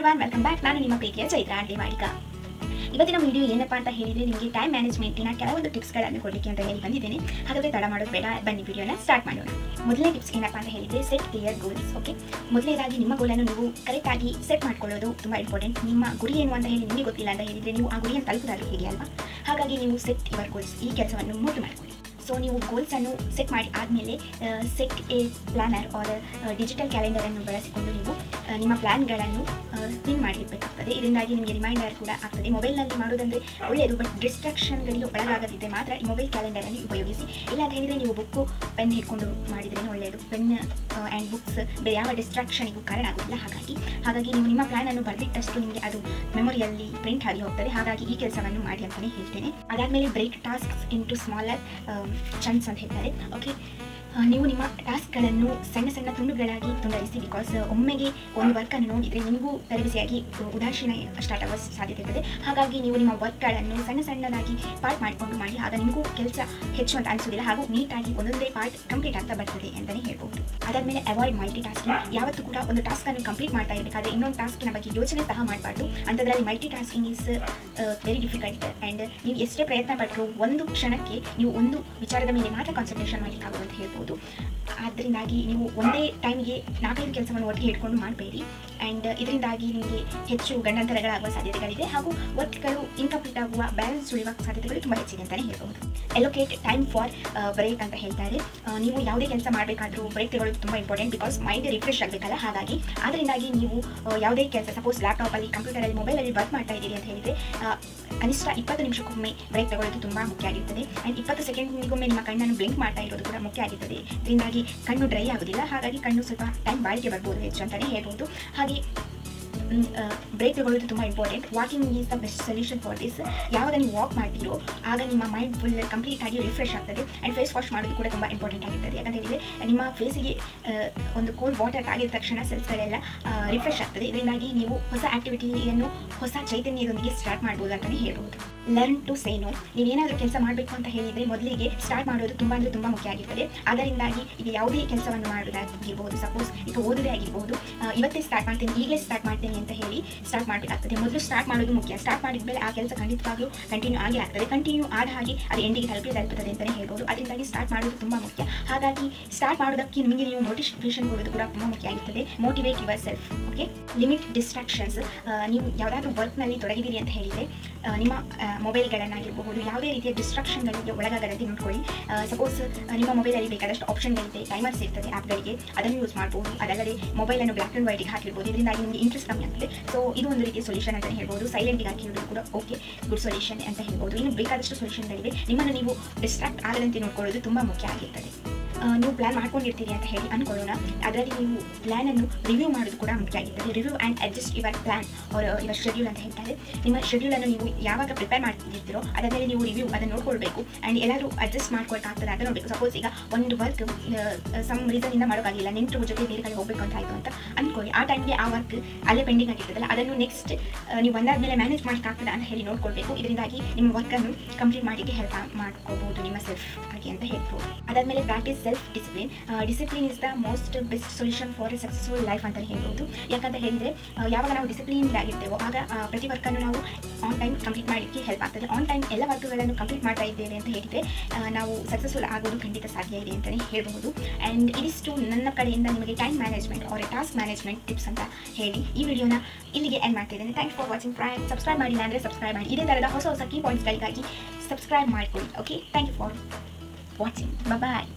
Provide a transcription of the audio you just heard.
Everyone, welcome back. ನಾನು ನಿಮ್ಮ ಪ್ರೀತಿಯ ಚೈತ್ರ ಅಡ್ಡಿವಾಡಿಗ. ಇವತ್ತಿನ ವಿಡಿಯೋ ಏನಪ್ಪಾ ಅಂತ ಹೇಳಿದರೆ ನಿಮಗೆ ಟೈಮ್ ಮ್ಯಾನೇಜ್ಮೆಂಟಿನ ಕೆಲವೊಂದು ಟಿಪ್ಸ್ಗಳನ್ನು ಕೊಡಲಿಕ್ಕೆ ಅಂತ ಹೇಳಿ ಬಂದಿದ್ದೇನೆ. ಹಾಗಾದರೆ ತಡ ಮಾಡೋದು ಬೇಡ, ಬನ್ನಿ ವಿಡಿಯೋನ ಸ್ಟಾರ್ಟ್ ಮಾಡೋಣ. ಮೊದಲನೇ ಟಿಪ್ಸ್ ಏನಪ್ಪಾ ಅಂತ ಹೇಳಿದರೆ ಸೆಟ್ ಕ್ಲಿಯರ್ ಗೋಲ್ಸ್. ಓಕೆ, ಮೊದಲನೇದಾಗಿ ನಿಮ್ಮ ಗೋಲನ್ನು ನೀವು ಕರೆಕ್ಟಾಗಿ ಸೆಟ್ ಮಾಡ್ಕೊಳ್ಳೋದು ತುಂಬ ಇಂಪಾರ್ಟೆಂಟ್. ನಿಮ್ಮ ಗುರಿ ಏನು ಅಂತ ಹೇಳಿ ನಿಮಗೆ ಗೊತ್ತಿಲ್ಲ ಅಂತ ಹೇಳಿದರೆ ನೀವು ಆ ಗುರಿಯನ್ನು ತಲುಪೋದಾದ್ರೂ ಹೇಗೆ ಅಲ್ವಾ? ಹಾಗಾಗಿ ನೀವು ಸೆಟ್ ಯುವರ್ ಗೋಲ್ಸ್ ಈ ಕೆಲಸವನ್ನು ಮೊದಲು ಮಾಡ್ಕೊಳ್ಳಿ. ಸೊ ನೀವು ಗೋಲ್ಸನ್ನು ಸೆಟ್ ಮಾಡಿ ಆದಮೇಲೆ set a planner or digital ಕ್ಯಾಲೆಂಡರನ್ನು ಬಳಸಿಕೊಂಡು ನೀವು ನಿಮ್ಮ ಪ್ಲ್ಯಾನ್ಗಳನ್ನು ಪಿನ್ ಮಾಡಿರಬೇಕಾಗ್ತದೆ. ಇದರಿಂದಾಗಿ ನಿಮಗೆ ರಿಮೈಂಡರ್ ಕೂಡ ಆಗ್ತದೆ. ಮೊಬೈಲ್ನಲ್ಲಿ ಮಾಡೋದಂದರೆ ಒಳ್ಳೆಯದು, ಬಟ್ ಡಿಸ್ಟ್ರಾಕ್ಷನ್ಗಳಿಗೆ ಒಳಗಾಗದಿದ್ದರೆ ಮಾತ್ರ ಈ ಮೊಬೈಲ್ ಕ್ಯಾಲೆಂಡರನ್ನು ಉಪಯೋಗಿಸಿ. ಇಲ್ಲ ಅಂತ ಹೇಳಿದರೆ ನೀವು ಬುಕ್ಕು ಪೆನ್ ಹಿಡ್ಕೊಂಡು ಮಾಡಿದ್ರೇ ಒಳ್ಳೆಯದು. ಪೆನ್ ಆ್ಯಂಡ್ ಬುಕ್ಸ್ ಬೇರೆ ಯಾವ ಡಿಸ್ಟ್ರಾಕ್ಷನಿಗೂ ಕಾರಣ ಆಗೋದಿಲ್ಲ. ಹಾಗಾಗಿ ನೀವು ನಿಮ್ಮ ಪ್ಲ್ಯಾನನ್ನು ಬರೆದಿಟ್ಟಷ್ಟು ನಿಮಗೆ ಅದು ಮೆಮೊರಿಯಲ್ಲಿ ಪ್ರಿಂಟ್ ಆಗಿ ಹೋಗ್ತದೆ. ಹಾಗಾಗಿ ಈ ಕೆಲಸವನ್ನು ಮಾಡಿ ಅಂತಲೇ ಹೇಳ್ತೇನೆ. ಅದಾದಮೇಲೆ break tasks into smaller chunks ಅಂತ ಹೇಳ್ತಾರೆ. ಓಕೆ, ನೀವು ನಿಮ್ಮ ಟಾಸ್ಕ್ಗಳನ್ನು ಸಣ್ಣ ಸಣ್ಣ ತುಂಡುಗಳಾಗಿ ತುಂಡರಿಸಿ. ಬಿಕಾಸ್ ಒಮ್ಮೆಗೆ ಒಂದು ವರ್ಕನ್ನು ನೋಡಿದರೆ ನಿಮಗೂ ತಲೆಬಿಸಿಯಾಗಿ ಉದಾಸೀನ ಸ್ಟಾರ್ಟ್ ಆಗುವ ಸಾಧ್ಯತೆ ಇರ್ತದೆ. ಹಾಗಾಗಿ ನೀವು ನಿಮ್ಮ ವರ್ಕ್ಗಳನ್ನು ಸಣ್ಣ ಸಣ್ಣದಾಗಿ ಪಾರ್ಟ್ ಮಾಡಿಕೊಂಡು ಮಾಡಿ. ಆಗ ನಿಮಗೂ ಕೆಲಸ ಹೆಚ್ಚು ಅಂತ ಅನಿಸೋದಿಲ್ಲ, ಹಾಗೂ ನೀಟಾಗಿ ಒಂದೊಂದೇ ಪಾರ್ಟ್ ಕಂಪ್ಲೀಟ್ ಆಗ್ತಾ ಬರ್ತದೆ ಅಂತಲೇ ಹೇಳ್ಬೋದು. ಅದಾದಮೇಲೆ ಅವಾಯ್ಡ್ ಮಲ್ಟಿ ಟಾಸ್ಕಿಂಗ್. ಯಾವತ್ತೂ ಕೂಡ ಒಂದು ಟಾಸ್ಕನ್ನು ಕಂಪ್ಲೀಟ್ ಮಾಡ್ತಾ ಇರಬೇಕಾದ್ರೆ ಇನ್ನೊಂದು ಟಾಸ್ಕಿನ ಬಗ್ಗೆ ಯೋಚನೆ ಸಹ ಮಾಡಬಾರ್ದು. ಅಂಥದ್ರಲ್ಲಿ multi tasking is very difficult. And ನೀವು ಎಷ್ಟೇ ಪ್ರಯತ್ನ ಪಟ್ಟರೂ ಒಂದು ಕ್ಷಣಕ್ಕೆ ನೀವು ಒಂದು ವಿಚಾರದ ಮೇಲೆ ಮಾತ್ರ ಕಾನ್ಸಂಟ್ರೇಷನ್ ಮಾಡಲಿಕ್ಕಾಗೋದು ಅಂತ ಹೇಳ್ಬೋದು. ಅದರಿಂದಾಗಿ ನೀವು ಒಂದೇ ಟೈಮಿಗೆ 4-5 ಕೆಲಸವನ್ನು ಒಟ್ಟಿಗೆ ಇಟ್ಕೊಂಡು ಮಾಡಬೇಡಿ. ಆ್ಯಂಡ್ ಇದರಿಂದಾಗಿ ನಿಮಗೆ ಹೆಚ್ಚು ಗಂಡಾಂತರಗಳಾಗುವ ಸಾಧ್ಯತೆಗಳಿದೆ, ಹಾಗೂ ವರ್ಕ್ಗಳು ಇನ್ಕಂಪ್ಲೀಟ್ ಆಗುವ ಬ್ಯಾಲೆನ್ಸ್ ಉಳಿಯುವ ಸಾಧ್ಯತೆಗಳು ತುಂಬ ಹೆಚ್ಚಿದೆ ಅಂತಲೇ ಹೇಳ್ಬೋದು. ಎಲೋಕೇಟ್ ಟೈಮ್ ಫಾರ್ ಬ್ರೇಕ್ ಅಂತ ಹೇಳ್ತಾರೆ. ನೀವು ಯಾವುದೇ ಕೆಲಸ ಮಾಡಬೇಕಾದ್ರೂ ಬ್ರೇಕ್ ತಗೊಳ್ಳೋದು ತುಂಬ ಇಂಪಾರ್ಟೆಂಟ್. ಬಿಕಾಸ್ ಮೈಂಡ್ ರಿಫ್ರೆಶ್ ಆಗಬೇಕಲ್ಲ. ಹಾಗಾಗಿ ಅದರಿಂದಾಗಿ ನೀವು ಯಾವುದೇ ಕೆಲಸ, ಸಪೋಸ್ ಲ್ಯಾಪ್ಟಾಪಲ್ಲಿ, ಕಂಪ್ಯೂಟರಲ್ಲಿ, ಮೊಬೈಲಲ್ಲಿ ವರ್ಕ್ ಮಾಡ್ತಾ ಇದ್ದೀರಿ ಅಂತ ಹೇಳಿದರೆ ಕನಿಷ್ಠ 20 ನಿಮಿಷಕ್ಕೊಮ್ಮೆ ಬ್ರೇಕ್ ತಗೊಳ್ಳೋದು ತುಂಬ ಮುಖ್ಯ ಆಗಿರ್ತದೆ. ಆ್ಯಂಡ್ 20 ಸೆಕೆಂಡ್ನಿಗೊಮ್ಮೆ ನಿಮ್ಮ ಕಣ್ಣನ್ನು ಬ್ಲಿಂಕ್ ಮಾಡ್ತಾ ಇರೋದು ಕೂಡ ಮುಖ್ಯ ಆಗಿರ್ತದೆ. ಇದರಿಂದಾಗಿ ಕಣ್ಣು ಡ್ರೈ ಆಗೋದಿಲ್ಲ. ಹಾಗಾಗಿ ಕಣ್ಣು ಸ್ವಲ್ಪ ಟೈಮ್ ಬಾಳಿಕೆ ಬರ್ಬೋದು ಹೆಚ್ಚು ಅಂತಲೇ ಹೇಳ್ಬೋದು. ಹಾಗೆ ಬ್ರೇಕ್ ತಗೊಳ್ಳೋದು ತುಂಬ important. Walking is the best solution for this. ಯಾವಾಗ ನೀವು ವಾಕ್ ಮಾಡ್ತೀರೋ ಆಗ ನಿಮ್ಮ ಮೈಂಡ್ ಫುಲ್ ಕಂಪ್ಲೀಟಾಗಿ ರಿಫ್ರೆಶ್ ಆಗ್ತದೆ. ಆ್ಯಂಡ್ ಫೇಸ್ ವಾಶ್ ಮಾಡೋದು ಕೂಡ ತುಂಬ ಇಂಪಾರ್ಟೆಂಟ್ ಆಗಿರ್ತದೆ. ಯಾಕಂತ ಹೇಳಿದರೆ ನಿಮ್ಮ ಫೇಸಿಗೆ ಒಂದು ಕೋಲ್ಡ್ ವಾಟರ್ ಆಗಿದ ತಕ್ಷಣ ಸೆಲ್ಸ್ಗಳೆಲ್ಲ ರಿಫ್ರೆಶ್ ಆಗ್ತದೆ. ಇದರಿಂದಾಗಿ ನೀವು ಹೊಸ ಆ್ಯಕ್ಟಿವಿಟಿಯನ್ನು ಹೊಸ ಚೈತನ್ಯದೊಂದಿಗೆ ಸ್ಟಾರ್ಟ್ ಮಾಡ್ಬೋದು ಅಂತಲೇ ಹೇಳ್ಬೋದು. Learn to say no. ನೀವೇನಾದರೂ ಕೆಲಸ ಮಾಡಬೇಕು ಅಂತ ಹೇಳಿದರೆ ಮೊದಲಿಗೆ ಸ್ಟಾರ್ಟ್ ಮಾಡೋದು ತುಂಬ ಅಂದರೆ ತುಂಬ ಮುಖ್ಯ ಆಗಿರ್ತದೆ. ಅದರಿಂದಾಗಿ ಈಗ ಯಾವುದೇ ಕೆಲಸವನ್ನು ಮಾಡೋದಾಗಿರ್ಬೋದು, ಸಪೋಸ್ ಈಗ ಓದೋದೇ ಆಗಿರ್ಬೋದು, ಇವತ್ತೇ ಸ್ಟಾರ್ಟ್ ಮಾಡ್ತೀನಿ, ಈಗಲೇ ಸ್ಟಾರ್ಟ್ ಮಾಡ್ತೀನಿ ಅಂತ ಹೇಳಿ ಸ್ಟಾರ್ಟ್ ಮಾಡಬೇಕಾಗ್ತದೆ. ಮೊದಲು ಸ್ಟಾರ್ಟ್ ಮಾಡೋದು ಮುಖ್ಯ. ಸ್ಟಾರ್ಟ್ ಮಾಡಿದ ಮೇಲೆ ಆ ಕೆಲಸ ಖಂಡಿತವಾಗ್ಲೂ ಕಂಟಿನ್ಯೂ ಆಗೇ ಆಗ್ತದೆ. ಕಂಟಿನ್ಯೂ ಆದ ಹಾಗೆ ಅದು ಎಂಡಿಗೆ ತಲುಪುತ್ತದೆ ಅಂತಲೇ ಹೇಳ್ಬೋದು. ಅದರಿಂದಾಗಿ ಸ್ಟಾರ್ಟ್ ಮಾಡೋದು ತುಂಬ ಮುಖ್ಯ. ಹಾಗಾಗಿ ಸ್ಟಾರ್ಟ್ ಮಾಡೋದಕ್ಕೆ ನಿಮಗೆ ನೀವು ನೋಟಿಫಿಕೇಶನ್ ಕೊಡೋದು ಕೂಡ ತುಂಬ ಮುಖ್ಯ ಆಗಿರ್ತದೆ. Motivate your self. Okay, limit distractions. ನೀವು ಯಾವುದಾದ್ರೂ ವರ್ಕ್ನಲ್ಲಿ ತೊಡಗಿದ್ದೀರಿ ಅಂತ ಹೇಳಿದರೆ ನಿಮ್ಮ ಮೊಬೈಲ್ಗಳನ್ನಾಗಿರಬಹುದು, ಯಾವುದೇ ರೀತಿಯ ಡಿಸ್ಟ್ರಾಕ್ಷನ್ಗಳಿಗೆ ಒಳಗಾಗದಂತೆ ನೋಡ್ಕೊಳ್ಳಿ. ಸಪೋಸ್ ನಿಮ್ಮ ಮೊಬೈಲಲ್ಲಿ ಬೇಕಾದಷ್ಟು ಆಪ್ಷನ್ಗಳಿದೆ, ಟೈಮರ್ಸ್ ಇರ್ತದೆ ಆ್ಯಪ್ಗಳಿಗೆ, ಅದನ್ನು ಯೂಸ್ ಮಾಡ್ಬೋದು. ಅದಲ್ಲದೆ ಮೊಬೈಲನ್ನು ಬ್ಲ್ಯಾಕ್ ಆ್ಯಂಡ್ ವೈಟಿಗೆ ಹಾಕಿರ್ಬೋದು. ಇದರಿಂದಾಗಿ ನಿಮಗೆ ಇಂಟ್ರೆಸ್ಟ್ ಕಮ್ಮಿ ಆಗ್ತದೆ. ಸೊ ಇದು ಒಂದು ರೀತಿಯ ಸೊಲ್ಯೂಷನ್ ಅಂತಲೇ ಹೇಳ್ಬೋದು. ಸೈಲೆಂಟಿಗೆ ಹಾಕಿರೋದು ಕೂಡ ಓಕೆ, ಗುಡ್ ಸೊಲ್ಯೂಷನ್ ಅಂತ ಹೇಳ್ಬೋದು. ಇನ್ನು ಬೇಕಾದಷ್ಟು ಸೊಲ್ಯೂಷನ್ಗಳಿವೆ. ನಿಮ್ಮನ್ನು ನೀವು ಡಿಸ್ಟ್ರಾಕ್ಟ್ ಆಗದಂತೆ ನೋಡ್ಕೊಳ್ಳೋದು ತುಂಬ ಮುಖ್ಯ ಆಗಿರ್ತದೆ. ನೀವು ಪ್ಲ್ಯಾನ್ ಮಾಡ್ಕೊಂಡಿರ್ತೀರಿ ಅಂತ ಹೇಳಿ ಅಂದ್ಕೊಳ್ಳೋಣ. ಅದರಲ್ಲಿ ನೀವು ಪ್ಲ್ಯಾನನ್ನು ರಿವ್ಯೂ ಮಾಡೋದು ಕೂಡ ಮುಖ್ಯ ಆಗಿರ್ತದೆ. Review and adjust your plan or your schedule ಅಂತ ಹೇಳ್ತಾರೆ. ನಿಮ್ಮ ಶೆಡ್ಯೂಲನ್ನು ನೀವು ಯಾವಾಗ ಪ್ರಿಪೇರ್ ಮಾಡ್ತಿರ್ತೀರೋ ಅದಾದಮೇಲೆ ನೀವು ರಿವ್ಯೂ ಅದನ್ನು ನೋಡ್ಕೊಳ್ಬೇಕು. ಆ್ಯಂಡ್ ಎಲ್ಲರೂ ಅಡ್ಜಸ್ಟ್ ಮಾಡ್ಕೊಳ್ಕಾಗ್ತದೆ ಅಂತ ನೋಡಬೇಕು. ಸಪೋಸ್ ಈಗ ಒಂದು ವರ್ಕ್ ಸಮ್ ರೀಸನಿಂದ ಮಾಡೋಕ್ಕಾಗಿಲ್ಲ, ನೆಂಟರ ಜೊತೆ ಬೇರೆ ಕಡೆ ಹೋಗಬೇಕು ಅಂತ ಆಯಿತು ಅಂತ ಅಂದ್ಕೊಳ್ಳಿ. ಆ ಟೈಮ್ಗೆ ಆ ವರ್ಕ್ ಅಲ್ಲೇ ಪೆಂಡಿಂಗ್ ಆಗಿರ್ತದಲ್ಲ, ಅದನ್ನು ನೆಕ್ಸ್ಟ್ ನೀವು ಬಂದಾದಮೇಲೆ ಮ್ಯಾನೇಜ್ ಮಾಡೋಕ್ಕಾಗ್ತದೆ ಅಂತ ಹೇಳಿ ನೋಡ್ಕೊಳ್ಬೇಕು. ಇದರಿಂದಾಗಿ ನಿಮ್ಮ ವರ್ಕನ್ನು ಕಂಪ್ಲೀಟ್ ಮಾಡಲಿಕ್ಕೆ ಹೆಲ್ಪ್ ಮಾಡ್ಕೋಬೋದು ನಿಮ್ಮ ಸೆಲ್ಫ್ ಆಗಿ ಅಂತ ಹೇಳ್ಬೋದು. ಅದಾದಮೇಲೆ practice self discipline. Discipline is the most best solution for A successful life ಅಂತ ಹೇಳ್ಬೋದು. ಯಾಕಂತ ಹೇಳಿದರೆ ಯಾವಾಗ ನಾವು ಡಿಸಿಪ್ಲಿನ್ ಆಗಿರ್ತೇವೋ ಆಗ ಪ್ರತಿ ವರ್ಕನ್ನು ನಾವು ಆನ್ ಟೈಮ್ ಕಂಪ್ಲೀಟ್ ಮಾಡಲಿಕ್ಕೆ ಹೆಲ್ಪ್ ಆಗ್ತದೆ. ಆನ್ ಟೈಮ್ ಎಲ್ಲ ವರ್ಕ್ಗಳನ್ನು ಕಂಪ್ಲೀಟ್ ಮಾಡ್ತಾ ಇದ್ದೇವೆ ಅಂತ ಹೇಳಿದರೆ ನಾವು ಸಕ್ಸಸ್ಫುಲ್ ಆಗೋದು ಖಂಡಿತ ಸಾಧ್ಯ ಇದೆ ಅಂತಲೇ ಹೇಳ್ಬೋದು. ಆ್ಯಂಡ್ ಇದಿಷ್ಟು ನನ್ನ ಕಡೆಯಿಂದ ನಿಮಗೆ time management or task management tips ಅಂತ ಹೇಳಿ ಈ ವಿಡಿಯೋನ ಇಲ್ಲಿಗೆ ಎಂಡ್ ಮಾಡ್ತಿದ್ದೇನೆ. Thanks for watching friends. Subscribe ಮಾಡಿಲ್ಲ ಅಂದರೆ ಸಬ್ಸ್ಕ್ರೈಬ್ ಮಾಡಿ. ಇದೇ ಥರದ ಹೊಸ ಕೀ ಪಾಯಿಂಟ್ಸ್ಗಳಿಗಾಗಿ ಸಬ್ಸ್ಕ್ರೈಬ್ ಮಾಡ್ಕೊಳ್ಳಿ. Okay, thank you for watching. Bye.